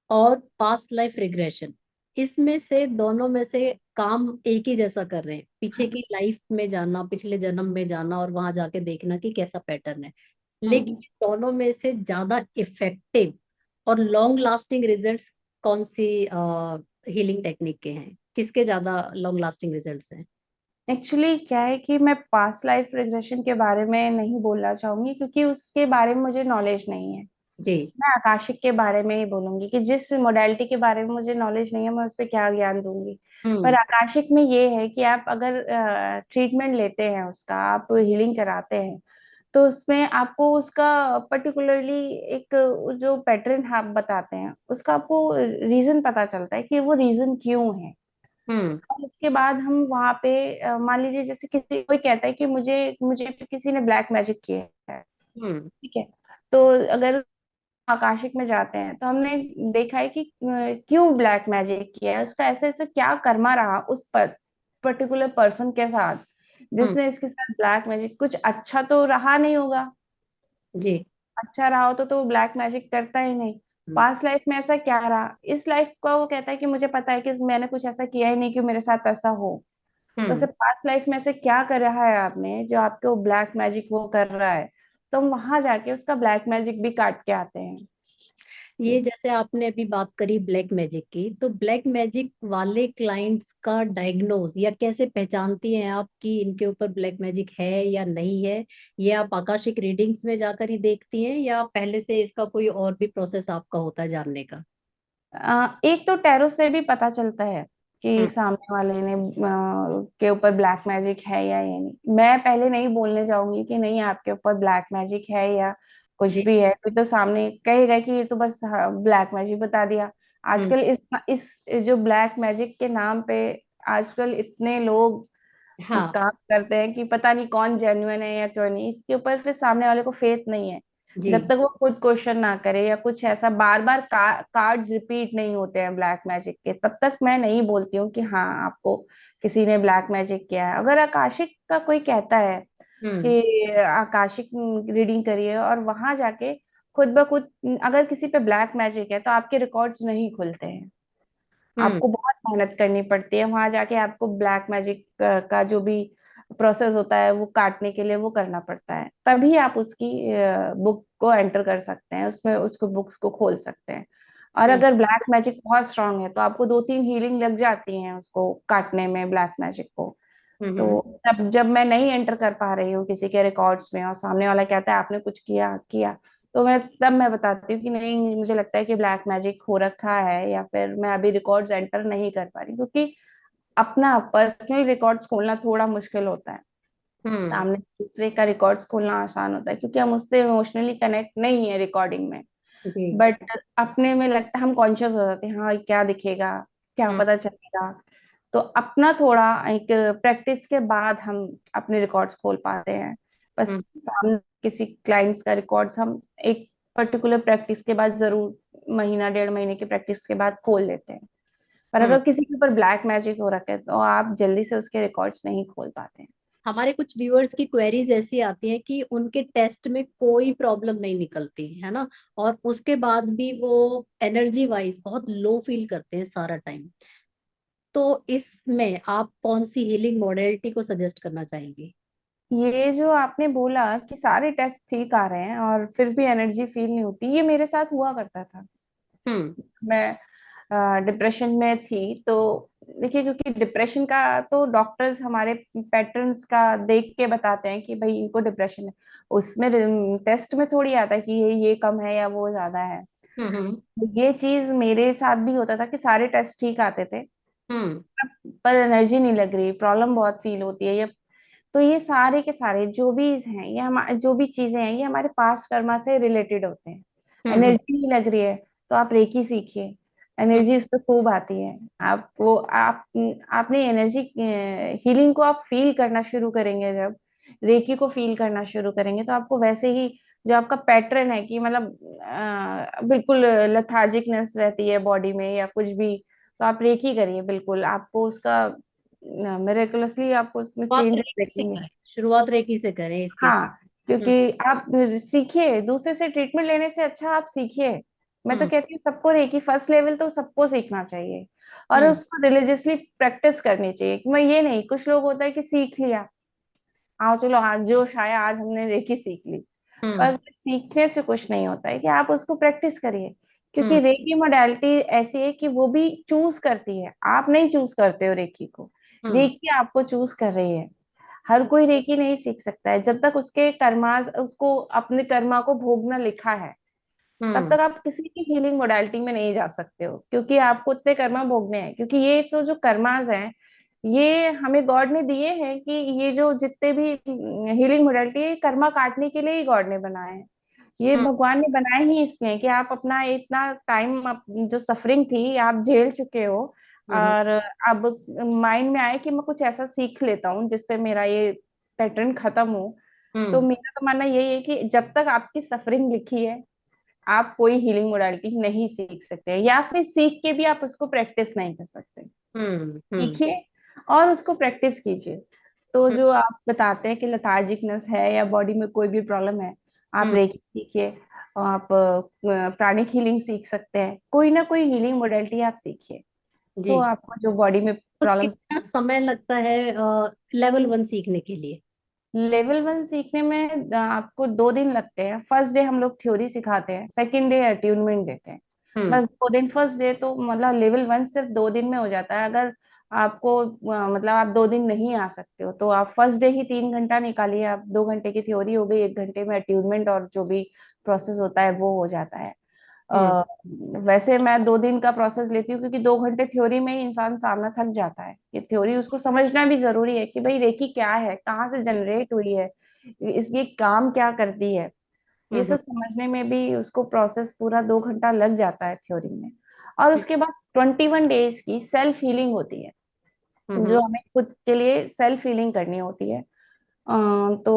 और पास्ट लाइफ रिग्रेशन, इसमें से दोनों में से काम एक ही जैसा कर रहे हैं, पीछे की लाइफ में जाना, पिछले जन्म में जाना और वहां जाके देखना कि कैसा पैटर्न है। लेकिन हम्म। दोनों में से ज्यादा इफेक्टिव और लॉन्ग लास्टिंग रिजल्ट्स कौन सी हीलिंग टेक्निक के हैं? किसके ज्यादा लॉन्ग लास्टिंग रिजल्ट्स हैं? एक्चुअली क्या है कि मैं पास्ट लाइफ रिग्रेशन के बारे में नहीं बोलना चाहूंगी, क्योंकि उसके बारे में मुझे नॉलेज नहीं है। जी। मैं आकाशिक के बारे में ही बोलूंगी कि जिस मोडेलिटी के बारे में मुझे नॉलेज नहीं है, मैं उस पर क्या ज्ञान दूंगी। पर हम्म आकाशिक में ये है कि आप अगर ट्रीटमेंट लेते हैं, उसका आप हीलिंग कराते हैं, तो उसमें आपको उसका पर्टिकुलरली एक जो पैटर्न आप बताते हैं उसका आपको रीजन पता चलता है कि वो रीजन क्यों है। हम्म और उसके बाद हम वहां पे मान लीजिए जैसे किसी कोई कहता है कि मुझे मुझे किसी ने ब्लैक मैजिक किया है, हम्म ठीक है। तो अगर आकाशिक में जाते हैं तो हमने देखा है कि क्यों ब्लैक मैजिक किया है, उसका ऐसे ऐसे क्या कर्मा रहा उस पर्टिकुलर पर्सन के साथ हम्म। जिसने इसके साथ ब्लैक मैजिक, कुछ अच्छा तो रहा नहीं होगा। जी। अच्छा रहा होता तो वो ब्लैक मैजिक करता ही नहीं। हम्म पास्ट लाइफ में ऐसा क्या रहा, इस लाइफ का वो कहता है कि मुझे पता है कि मैंने कुछ ऐसा किया ही नहीं कि मेरे साथ ऐसा हो। तो हम्म। सिर्फ पास्ट लाइफ में से क्या कर रहा है आपने जो आपको ब्लैक मैजिक वो कर रहा है, तो हम वहां जाके उसका ब्लैक मैजिक भी काट के आते हैं। ये जैसे आपने अभी बात करी ब्लैक मैजिक की, तो ब्लैक मैजिक वाले क्लाइंट्स का डायग्नोज या कैसे पहचानती हैं आप कि इनके ऊपर ब्लैक मैजिक है या नहीं है? ये आप आकाशिक रीडिंग्स में जाकर ही देखती हैं या पहले से इसका कोई और भी प्रोसेस आपका होता है जानने का? एक तो टैरो से भी पता चलता है कि हम्म। सामने वाले ने के ऊपर ब्लैक मैजिक है या ये नहीं। मैं पहले नहीं बोलने जाऊंगी कि नहीं आपके ऊपर ब्लैक मैजिक है या कुछ जी। भी है, फिर तो सामने कहेगा कि ये तो बस ब्लैक मैजिक बता दिया। हम्म। आजकल इस जो ब्लैक मैजिक के नाम पे आजकल इतने लोग हाँ। काम करते हैं कि पता नहीं कौन जेन्युइन है या क्यों नहीं, इसके ऊपर फिर सामने वाले को फेथ नहीं है। जी। जब तक वो खुद क्वेश्चन ना करे या कुछ ऐसा बार बार कार्ड्स रिपीट नहीं होते हैं ब्लैक मैजिक के, तब तक मैं नहीं बोलती हूँ कि हाँ आपको किसी ने ब्लैक मैजिक किया है। अगर आकाशिक का कोई कहता है हम्म। कि आकाशिक रीडिंग करिए और वहां जाके खुद ब खुद अगर किसी पे ब्लैक मैजिक है तो आपके रिकॉर्ड्स नहीं खुलते हैं। हम्म। आपको बहुत मेहनत करनी पड़ती है वहां जाके, आपको ब्लैक मैजिक का जो भी प्रोसेस होता है वो काटने के लिए वो करना पड़ता है, तभी आप उसकी बुक को एंटर कर सकते हैं, उसमें उसको बुक्स को खोल सकते हैं। और हम्म। अगर ब्लैक मैजिक बहुत स्ट्रांग है तो आपको 2-3 हीलिंग लग जाती हैं उसको काटने में, ब्लैक मैजिक को। हम्म। तो तब जब मैं नहीं एंटर कर पा रही हूँ किसी के रिकॉर्ड्स में और सामने वाला कहता है आपने कुछ किया किया, तो मैं बताती हूँ कि नहीं मुझे लगता है कि ब्लैक मैजिक हो रखा है, या फिर मैं अभी रिकॉर्ड्स एंटर नहीं कर पा रही, क्योंकि अपना पर्सनल रिकॉर्ड्स खोलना थोड़ा मुश्किल होता है। हम्म। सामने दूसरे का रिकॉर्ड्स खोलना आसान होता है क्योंकि हम उससे इमोशनली कनेक्ट नहीं है रिकॉर्डिंग में। जी। बट अपने में लगता है हम कॉन्शियस हो जाते हैं, हाँ क्या दिखेगा, क्या हम्म। पता चलेगा। तो अपना थोड़ा एक प्रैक्टिस के बाद हम अपने रिकॉर्ड्स खोल पाते हैं। बस हम्म। सामने किसी क्लाइंट्स का रिकॉर्ड्स हम एक पर्टिकुलर प्रैक्टिस के बाद जरूर, महीना 1.5 महीने की प्रैक्टिस के बाद खोल लेते हैं। पर हम्म। अगर किसी के ऊपर ब्लैक मैजिक हो रखा है तो आप जल्दी से उसके रिकॉर्ड्स नहीं खोल पाते हैं। हमारे कुछ व्यूअर्स की क्वेरीज ऐसी आती हैं कि उनके टेस्ट में कोई प्रॉब्लम नहीं निकलती है ना, और उसके बाद भी वो एनर्जी वाइज बहुत लो फील करते हैं सारा टाइम। तो इसमें आप कौन सी हीलिंग मॉडलिटी को सजेस्ट करना चाहेंगी? ये जो आपने बोला कि सारे टेस्ट ठीक आ रहे हैं और फिर भी एनर्जी फील नहीं होती, ये मेरे साथ हुआ करता था। हम्म। मैं डिप्रेशन में थी तो देखिए, क्योंकि डिप्रेशन का तो डॉक्टर्स हमारे पैटर्न्स का देख के बताते हैं कि भाई इनको डिप्रेशन है। उसमें टेस्ट में थोड़ी आता है कि ये कम है या वो ज्यादा है। हम्म। हम्म। ये चीज मेरे साथ भी होता था कि सारे टेस्ट ठीक आते थे हम्म। पर एनर्जी नहीं लग रही, प्रॉब्लम बहुत फील होती है। ये तो ये सारे के सारे जो भी हैं ये हम जो भी चीजें हैं ये हमारे पास्ट कर्मा से रिलेटेड होते हैं। हम्म। एनर्जी नहीं लग रही है तो आप रेकी सीखिए, एनर्जी उस पर खूब आती है। आपको आप आपने एनर्जी हीलिंग को आप फील करना शुरू करेंगे, जब रेकी को फील करना शुरू करेंगे तो आपको वैसे ही जो आपका पैटर्न है कि मतलब बिल्कुल लथार्जिकनेस रहती है बॉडी में या कुछ भी, तो आप रेकी करिए, बिल्कुल आपको उसका मिरेकुलसली आपको उसमें शुरुआत चेंजेस रेकी से देखेंगे। करें, शुरुआत रेकी से करें इसके। हाँ, हम्म। क्योंकि आप सीखिए, दूसरे से ट्रीटमेंट लेने से अच्छा आप सीखिए। मैं तो हम्म। कहती हूँ सबको रेकी फर्स्ट लेवल तो सबको सीखना चाहिए और हम्म। उसको रिलीजियसली प्रैक्टिस करनी चाहिए। कि मैं ये नहीं, कुछ लोग होता है कि सीख लिया, आओ चलो आज जोश आया आज हमने रेकी सीख ली, हम्म। पर सीखने से कुछ नहीं होता है कि आप उसको प्रैक्टिस करिए। क्योंकि हम्म। रेकी मोडालिटी ऐसी है कि वो भी चूज करती है, आप नहीं चूज करते हो रेकी को, हम्म। रेकी आपको चूज कर रही है। हर कोई रेकी नहीं सीख सकता है, जब तक उसके कर्मा उसको अपने कर्मा को भोगना लिखा है तब हम्म। तक आप किसी की हीलिंग मोडालिटी में नहीं जा सकते हो, क्योंकि आपको उतने कर्मा भोगने हैं। क्योंकि ये जो कर्मास हैं ये हमें गॉड ने दिए हैं कि ये जो जितने भी हीलिंग मोडालिटी है ये कर्मा काटने के लिए ही गॉड ने बनाए हैं। ये हम्म। भगवान ने बनाए ही इसलिए कि आप अपना इतना टाइम जो सफरिंग थी आप झेल चुके हो, हम्म। और अब माइंड में आए कि मैं कुछ ऐसा सीख लेता हूँ जिससे मेरा ये पैटर्न खत्म हो। तो हम्म। मेरा तो मानना यही है कि जब तक आपकी सफरिंग लिखी है आप कोई हीलिंग मोडालिटी नहीं सीख सकते, या फिर सीख के भी आप उसको प्रैक्टिस नहीं कर सकते। हम्म। हम्म। सीखिए और उसको प्रैक्टिस कीजिए। तो हम्म। जो आप बताते हैं कि लेथार्जिकनेस है या बॉडी में कोई भी प्रॉब्लम है, आप हम्म। रेकी सीखिए, आप प्राणिक हीलिंग सीख सकते हैं, कोई ना कोई हीलिंग मोडालिटी आप सीखिए। तो जी। आपको जो बॉडी में तो प्रॉब्लम, कितना समय लगता है लेवल वन सीखने के लिए? लेवल 1 सीखने में आपको 2 दिन लगते हैं। फर्स्ट डे हम लोग थ्योरी सिखाते हैं, सेकंड डे अट्यूनमेंट देते हैं। हम्म। बस 2 दिन, फर्स्ट डे तो मतलब लेवल 1 सिर्फ 2 दिन में हो जाता है। अगर आपको मतलब आप 2 दिन नहीं आ सकते हो तो आप फर्स्ट डे ही 3 घंटा निकालिए, आप 2 घंटे की थ्योरी हो गई, 1 घंटे में अट्यूनमेंट और जो भी प्रोसेस होता है वो हो जाता है। हम्म वैसे मैं 2 दिन का प्रोसेस लेती हूँ, क्योंकि 2 घंटे थ्योरी में ही इंसान सामना थक जाता है। ये थ्योरी उसको समझना भी जरूरी है कि भाई रेकी क्या है, कहाँ से जनरेट हुई है, ये काम क्या करती है। ये हम्म सब समझने में भी उसको प्रोसेस पूरा 2 घंटा लग जाता है थ्योरी में। और उसके बाद 21 डेज की सेल्फ हीलिंग होती है, हम्म जो हमें खुद के लिए सेल्फ हीलिंग करनी होती है। तो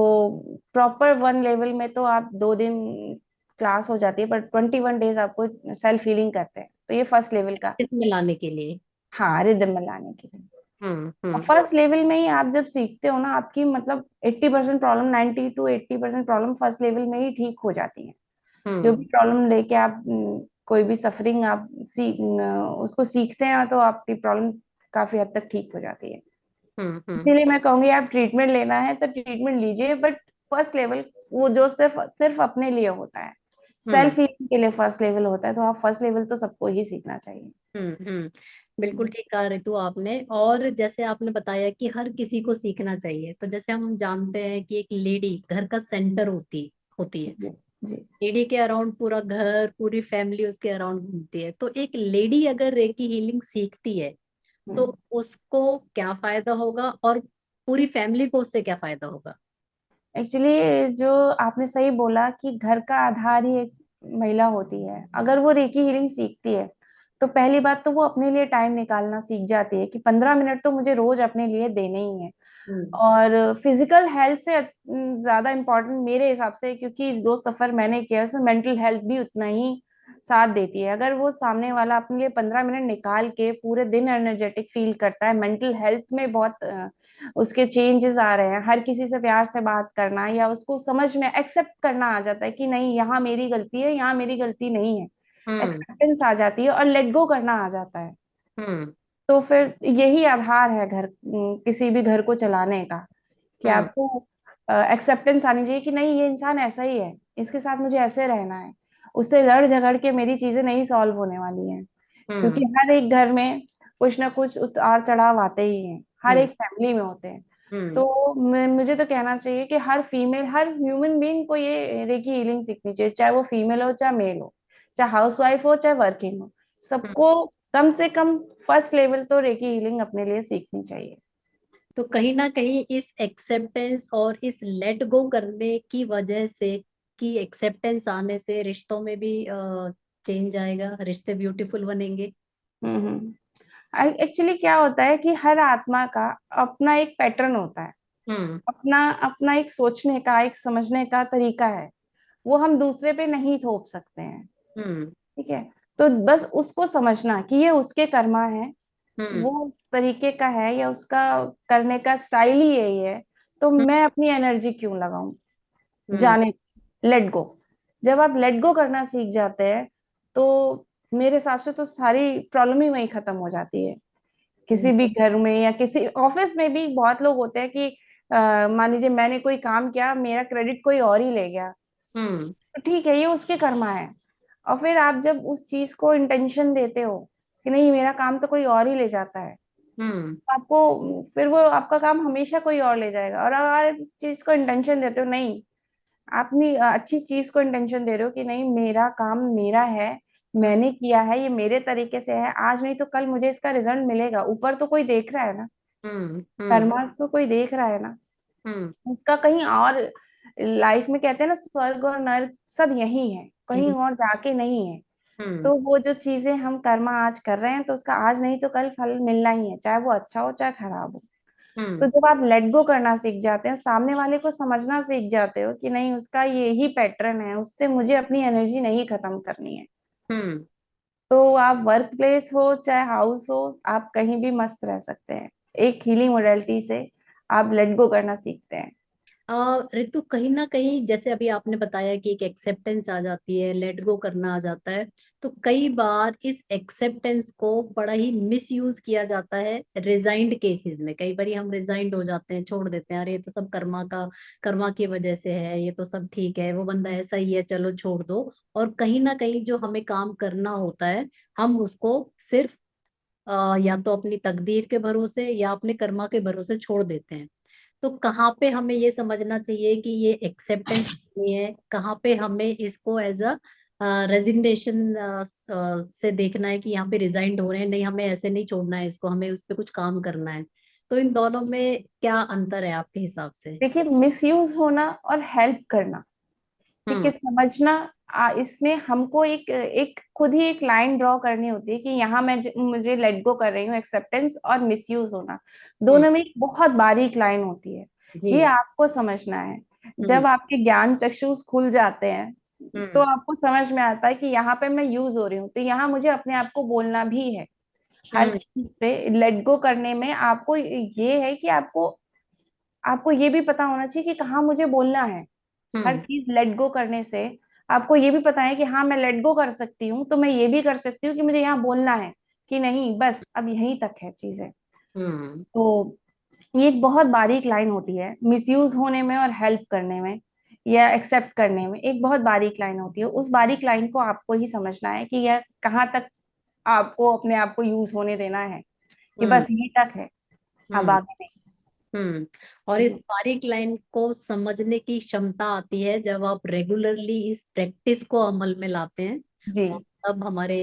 प्रॉपर 1 लेवल में तो आप 2 दिन क्लास हो जाती है, पर 21 डेज आपको सेल्फ हीलिंग करते हैं, तो ये फर्स्ट लेवल का। इसमें लाने के लिए। हाँ, रिदम में लाने के लिए। और हम्म फर्स्ट लेवल में ही आप जब सीखते हो ना, आपकी मतलब 80% problem, 90 to 80% problem first level में ही ठीक हो जाती है। जो भी हम्म प्रॉब्लम लेके आप कोई भी सफरिंग आप उसको सीखते हैं, तो आपकी प्रॉब्लम काफी हद तक ठीक हो जाती है। हम्म इसीलिए मैं कहूंगी, आप ट्रीटमेंट लेना है तो ट्रीटमेंट लीजिए, बट फर्स्ट लेवल वो जो सिर्फ सिर्फ अपने लिए होता है, हम्म सेल्फ हीलिंग के लिए फर्स्ट लेवल होता है, तो आप फर्स्ट लेवल तो सबको ही सीखना चाहिए। बिल्कुल ठीक कहा ऋतु आपने। और जैसे आपने बताया कि हर किसी को सीखना चाहिए, तो जैसे हम जानते हैं कि एक लेडी घर का सेंटर होती होती है। जी। जी। लेडी के अराउंड पूरा घर, पूरी फैमिली उसके अराउंड घूमती है। तो एक लेडी अगर रेकी हीलिंग सीखती है तो उसको क्या फायदा होगा, और पूरी फैमिली को उससे क्या फायदा होगा? एक्चुअली जो आपने सही बोला कि घर का आधार ही एक महिला होती है। अगर वो रेकी हीलिंग सीखती है, तो पहली बात तो वो अपने लिए टाइम निकालना सीख जाती है कि 15 मिनट तो मुझे रोज अपने लिए देने ही है। हम्म और फिजिकल हेल्थ से ज्यादा इम्पोर्टेंट मेरे हिसाब से, क्योंकि जो सफर मैंने किया है उसमें मेंटल हेल्थ भी उतना ही साथ देती है। अगर वो सामने वाला अपने लिए 15 मिनट निकाल के पूरे दिन एनर्जेटिक फील करता है, मेंटल हेल्थ में बहुत उसके चेंजेस आ रहे हैं, हर किसी से प्यार से बात करना, या उसको समझ में एक्सेप्ट करना आ जाता है कि नहीं, यहाँ मेरी गलती है, यहाँ मेरी गलती नहीं है, हम्म एक्सेप्टेंस आ जाती है और लेट गो करना आ जाता है। हम्म तो फिर यही आधार है किसी भी घर को चलाने का, कि हम्म आपको एक्सेप्टेंस आनी चाहिए कि नहीं, ये इंसान ऐसा ही है, इसके साथ मुझे ऐसे रहना है। उससे लड़ झगड़ के मेरी चीजें नहीं सॉल्व होने वाली हैं, क्योंकि हम्म हर एक घर में कुछ ना कुछ उतार चढ़ाव आते ही हैं, हर जी। एक फैमिली में होते हैं। हम्म तो मुझे तो कहना चाहिए कि हर फीमेल, हर ह्यूमन बीइंग को ये रेकी हीलिंग सीखनी चाहिए, चाहे वो फीमेल हो, चाहे मेल हो, चाहे हाउस वाइफ हो, चाहे वर्किंग हो। हम्म। सबको कम से कम फर्स्ट लेवल तो रेकी हीलिंग अपने लिए सीखनी चाहिए। तो कहीं ना कहीं इस एक्सेप्टेंस और इस लेट गो करने की वजह से, कि एक्सेप्टेंस आने से रिश्तों में भी चेंज आएगा, रिश्ते ब्यूटीफुल बनेंगे। एक्चुअली क्या होता है कि हर आत्मा का अपना एक पैटर्न होता है, हम्म अपना अपना एक सोचने का, एक समझने का तरीका है। वो हम दूसरे पे नहीं थोप सकते हैं। हम्म ठीक है। तो बस उसको समझना कि ये उसके कर्मा है, हम्म वो उस तरीके का है, या उसका करने का स्टाइल ही यही है, तो हम्म मैं अपनी एनर्जी क्यों लगाऊं। हम्म जाने, लेट गो। जब आप लेट गो करना सीख जाते हैं, तो मेरे हिसाब से तो सारी प्रॉब्लम ही वहीं खत्म हो जाती है। किसी भी घर में या किसी ऑफिस में भी बहुत लोग होते हैं कि मान लीजिए मैंने कोई काम किया, मेरा क्रेडिट कोई और ही ले गया, हम्म तो ठीक है, ये उसके कर्मा है। और फिर आप जब उस चीज को इंटेंशन देते हो कि नहीं, मेरा काम तो कोई और ही ले जाता है, हम्म आपको फिर वो आपका काम हमेशा कोई और ले जाएगा। और अगर आप इस चीज को इंटेंशन देते हो, नहीं, अपनी अच्छी चीज को इंटेंशन दे रहे हो कि नहीं, मेरा काम मेरा है, मैंने किया है, ये मेरे तरीके से है, आज नहीं तो कल मुझे इसका रिजल्ट मिलेगा। ऊपर तो कोई देख रहा है ना, हम्म हम्म कर्मास तो कोई देख रहा है ना, हम्म उसका कहीं और। लाइफ में कहते हैं ना, स्वर्ग और नर्क सब यही है, कहीं यही। और जाके नहीं है। हम्म तो वो जो चीजें हम कर्मा आज कर रहे हैं, तो उसका आज नहीं तो कल फल मिलना ही है, चाहे वो अच्छा हो चाहे खराब हो। तो हम्म जब आप लेट गो करना सीख जाते हैं, सामने वाले को समझना सीख जाते हो कि नहीं, उसका ये ही पैटर्न है, उससे मुझे अपनी एनर्जी नहीं खत्म करनी है, हम्म तो आप वर्क प्लेस हो चाहे हाउस हो, आप कहीं भी मस्त रह सकते हैं। एक हीलिंग मोडेलिटी से आप लेट गो करना सीखते हैं। ऋतु, कहीं ना कहीं जैसे अभी आपने बताया कि एक एक्सेप्टेंस आ जाती है, लेट गो करना आ जाता है। तो कई बार इस एक्सेप्टेंस को बड़ा ही मिस यूज किया जाता है रिजाइंड केसेस में। कई बार हम रिजाइंड हो जाते हैं, छोड़ देते हैं, अरे ये तो सब कर्मा की वजह से है, ये तो सब ठीक है, वो बंदा ऐसा ही है, चलो छोड़ दो। और कहीं ना कहीं जो हमें काम करना होता है, हम उसको सिर्फ या तो अपनी तकदीर के भरोसे या अपने कर्मा के भरोसे छोड़ देते हैं। तो कहाँ पे हमें ये समझना चाहिए कि ये एक्सेप्टेंस नहीं है, कहाँ पे हमें इसको एज अ रेजिग्नेशन से देखना है कि यहाँ पे रिजाइंड हो रहे हैं, नहीं हमें ऐसे नहीं छोड़ना है इसको, हमें उस पर कुछ काम करना है। तो इन दोनों में क्या अंतर है आपके हिसाब से? देखिए, मिसयूज होना और हेल्प करना, ठीक है, हम्म। समझना। इसमें हमको एक एक खुद ही एक लाइन ड्रॉ करनी होती है कि यहाँ मैं मुझे लेट गो कर रही हूँ, एक्सेप्टेंस और मिसयूज होना, हम्म। दोनों में एक बहुत बारीक लाइन होती है। ये जी। आपको समझना है। हम्म। जब आपके ज्ञान चक्षुष खुल जाते हैं तो हम्म। आपको समझ में आता है कि यहाँ पे मैं यूज हो रही हूँ, तो यहाँ मुझे अपने आप को बोलना भी है। हर हम्म। चीज पे लेट गो करने में आपको ये है कि आपको आपको ये भी पता होना चाहिए कि कहाँ मुझे बोलना है। हर हम्म। चीज लेट गो करने से आपको ये भी पता है कि हाँ, मैं लेट गो कर सकती हूँ, तो मैं ये भी कर सकती हूँ कि मुझे यहाँ बोलना है कि नहीं, बस अब यहीं तक है चीजें। हम्म। तो ये एक बहुत बारीक लाइन होती है, मिसयूज होने में और हेल्प करने में या एक्सेप्ट करने में एक बहुत बारीक लाइन होती है। उस बारीक लाइन को आपको ही समझना है कि यह कहाँ तक आपको अपने आप को यूज होने देना है, कि हम्म। बस यहीं तक है, अब हम्म। आगे नहीं। हम्म। और इस जी बारीक लाइन को समझने की क्षमता आती है जब आप रेगुलरली इस प्रैक्टिस को अमल में लाते हैं, जी और तब हमारे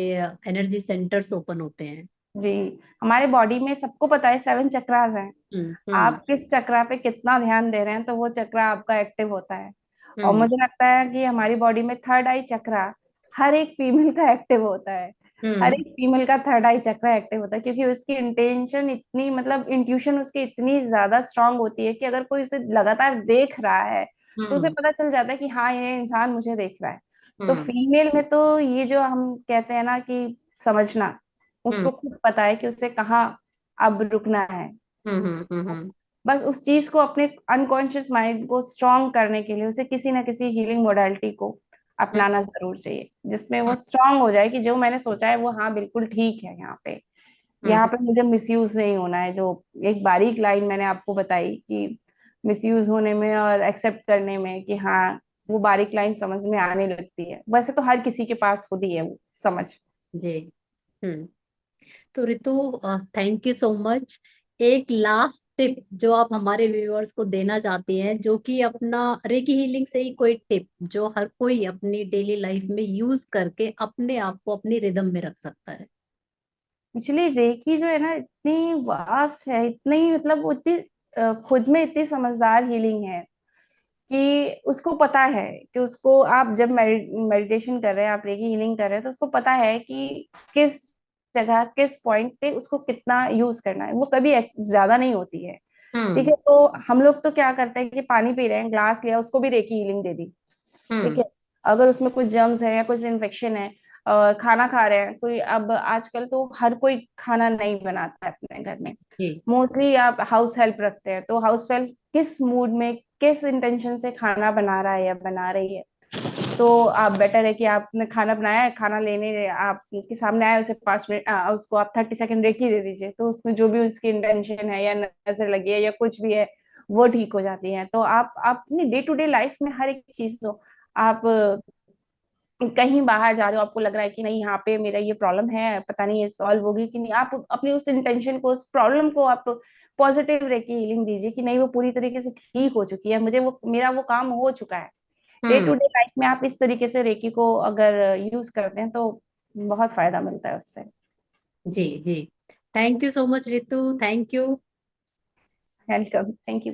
एनर्जी सेंटर्स ओपन होते हैं। जी। हमारे बॉडी में सबको पता है 7 चक्रास हैं। हम्म। हम्म। आप किस चक्रा पे कितना ध्यान दे रहे हैं तो वो चक्रा आपका एक्टिव होता है। और हम्म। मुझे लगता है कि हमारी बॉडी में थर्ड आई चक्रा हर एक फीमेल का एक्टिव होता है। हर हम्म। एक फीमेल का थर्ड आई चक्रा एक्टिव होता है, क्योंकि उसकी इंटेंशन इतनी, मतलब इंट्यूशन उसकी इतनी ज्यादा स्ट्रांग होती है कि अगर कोई उसे लगातार देख रहा है तो उसे हम्म। पता चल जाता है कि हाँ, ये इंसान मुझे देख रहा है। तो हम्म। फीमेल में तो ये जो हम कहते हैं ना कि समझना, हम्म। उसको खुद पता है कि उसे कहाँ अब रुकना है। हम्म। हम्म। हम्म। बस उस चीज को, अपने अनकॉन्शियस माइंड को स्ट्रांग करने के लिए उसे किसी ना किसी हीलिंग मोडालिटी को हम्म। अपनाना जरूर चाहिए, जिसमें वो स्ट्रांग हो जाए कि जो मैंने सोचा है वो हाँ बिल्कुल ठीक है। हम्म। यहाँ पे मुझे मिसयूज नहीं होना है। जो एक बारीक लाइन मैंने आपको बताई कि मिसयूज होने में और एक्सेप्ट करने में, कि हाँ, वो बारीक लाइन समझ में आने लगती है। वैसे तो हर किसी के पास होती है वो समझ। जी। हम्म। तो Ritu, thank you so much. एक लास्ट टिप जो आप हमारे व्यूअर्स को देना चाहती हैं, जो कि अपना रेकी हीलिंग से ही कोई टिप जो हर कोई अपनी डेली लाइफ में यूज करके अपने आप को अपनी रिदम में रख सकता है। एक्चुअली रेकी जो है ना, इतनी वास्ट है, इतनी, मतलब वो इतनी खुद में इतनी समझदार हीलिंग है कि उसको पता है कि उसको, आप जब मेडिटेशन कर रहे हैं, आप रेकी हीलिंग कर रहे हैं, तो उसको पता है कि किस जगह, किस पॉइंट पे उसको कितना यूज करना है। वो कभी ज्यादा नहीं होती है। ठीक हम्म। है, तो हम लोग तो क्या करते हैं कि पानी पी रहे हैं, ग्लास लिया, उसको भी रेकी हीलिंग दे दी। ठीक हम्म। है, अगर उसमें कुछ जर्म्स है या कुछ इन्फेक्शन है, खाना खा रहे हैं कोई, अब आजकल तो हर कोई खाना नहीं बनाता है अपने घर में। जी। मोस्टली आप हाउस हेल्प रखते हैं, तो हाउस हेल्प किस मूड में, किस इंटेंशन से खाना बना रहा है या बना रही है, तो आप बेटर है कि आपने खाना बनाया है, खाना लेने आपके सामने आया, उसे 5 मिनट, उसको आप 30 सेकंड रेकी दे दीजिए, तो उसमें जो भी उसकी इंटेंशन है या नजर लगी है या कुछ भी है, वो ठीक हो जाती है। तो आप अपनी डे टू डे लाइफ में हर एक चीज को, आप कहीं बाहर जा रहे हो, आपको लग रहा है कि नहीं, यहाँ पे मेरा ये प्रॉब्लम है, पता नहीं ये सॉल्व होगी कि नहीं, आप अपनी उस इंटेंशन को, उस प्रॉब्लम को आप पॉजिटिव रह के हीलिंग दीजिए कि नहीं, वो पूरी तरीके से ठीक हो चुकी है, मुझे वो, मेरा वो काम हो चुका है। Day hmm. To day life में आप इस तरीके से रेकी को अगर यूज करते हैं तो बहुत फायदा मिलता है उससे। जी। जी। Thank you so much Ritu, thank you. Welcome, thank you.